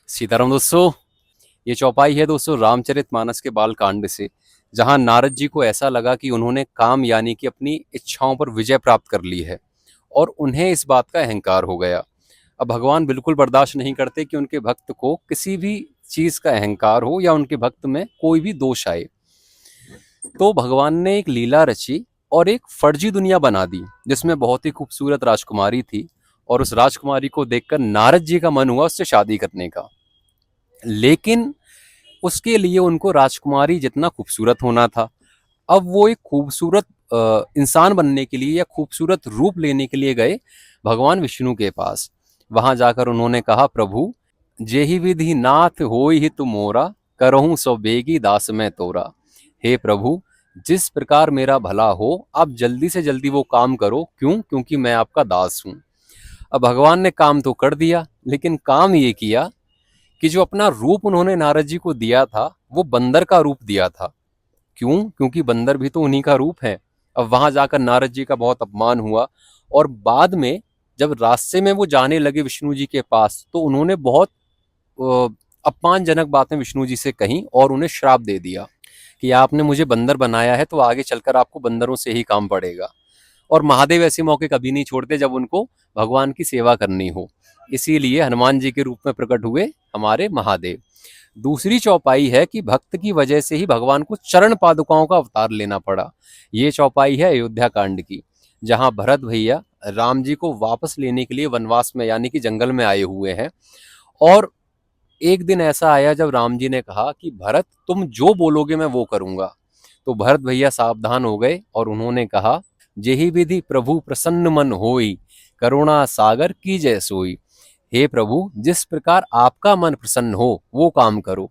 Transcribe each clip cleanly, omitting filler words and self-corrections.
सीताराम दोस्तों। ये चौपाई है दोस्तों रामचरितमानस के बाल कांड से, जहां नारद जी को ऐसा लगा कि उन्होंने काम यानी कि अपनी इच्छाओं पर विजय प्राप्त कर ली है और उन्हें इस बात का अहंकार हो गया। अब भगवान बिल्कुल बर्दाश्त नहीं करते कि उनके भक्त को किसी भी चीज का अहंकार हो या उनके भक्त में कोई भी दोष आए। तो भगवान ने एक लीला रची और एक फर्जी दुनिया बना दी जिसमें बहुत ही खूबसूरत राजकुमारी थी, और उस राजकुमारी को देखकर नारद जी का मन हुआ उससे शादी करने का। लेकिन उसके लिए उनको राजकुमारी जितना खूबसूरत होना था। अब वो एक खूबसूरत इंसान बनने के लिए या खूबसूरत रूप लेने के लिए गए भगवान विष्णु के पास। वहां जाकर उन्होंने कहा, प्रभु जेहि विधि नाथ होई ही तुम मोरा, करहूं सो बेगी दास मैं तोरा। हे प्रभु, जिस प्रकार मेरा भला हो आप जल्दी से जल्दी वो काम करो। क्यों? क्योंकि मैं आपका दास हूं। अब भगवान ने काम तो कर दिया, लेकिन काम ये किया कि जो अपना रूप उन्होंने नारद जी को दिया था वो बंदर का रूप दिया था। क्यों? क्योंकि बंदर भी तो उन्हीं का रूप है। अब वहां जाकर नारद जी का बहुत अपमान हुआ, और बाद में जब रास्ते में वो जाने लगे विष्णु जी के पास तो उन्होंने बहुत अपमानजनक बातें विष्णु जी से कही और उन्हें श्राप दे दिया कि आपने मुझे बंदर बनाया है तो आगे चलकर आपको बंदरों से ही काम पड़ेगा। और महादेव ऐसे मौके कभी नहीं छोड़ते जब उनको भगवान की सेवा करनी हो। इसीलिए हनुमान जी के रूप में प्रकट हुए हमारे महादेव। दूसरी चौपाई है कि भक्त की वजह से ही भगवान को चरण पादुकाओं का अवतार लेना पड़ा। ये चौपाई है अयोध्या कांड की, जहां भरत भैया राम जी को वापस लेने के लिए वनवास में यानी कि जंगल में आए हुए हैं। और एक दिन ऐसा आया जब राम जी ने कहा कि भरत तुम जो बोलोगे मैं वो करूंगा। तो भरत भैया सावधान हो गए और उन्होंने कहा, जेहि विधि प्रभु प्रसन्न मन होई, करुणा सागर की जय सोई। हे प्रभु, जिस प्रकार आपका मन प्रसन्न हो वो काम करो।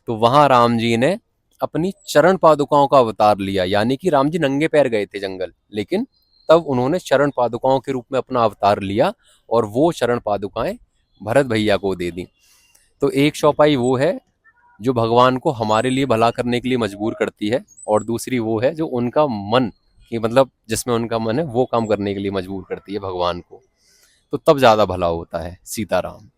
तो वहां राम जी ने अपनी चरण पादुकाओं का अवतार लिया, यानी कि राम जी नंगे पैर गए थे जंगल, लेकिन तब उन्होंने चरण पादुकाओं के रूप में अपना अवतार लिया और वो चरण पादुकाएं भरत भैया को दे दी। तो एक चौपाई वो है जो भगवान को हमारे लिए भला करने के लिए मजबूर करती है, और दूसरी वो है जो उनका मन, कि मतलब जिसमें उनका मन है वो काम करने के लिए मजबूर करती है भगवान को। तो तब ज्यादा भला होता है। सीताराम।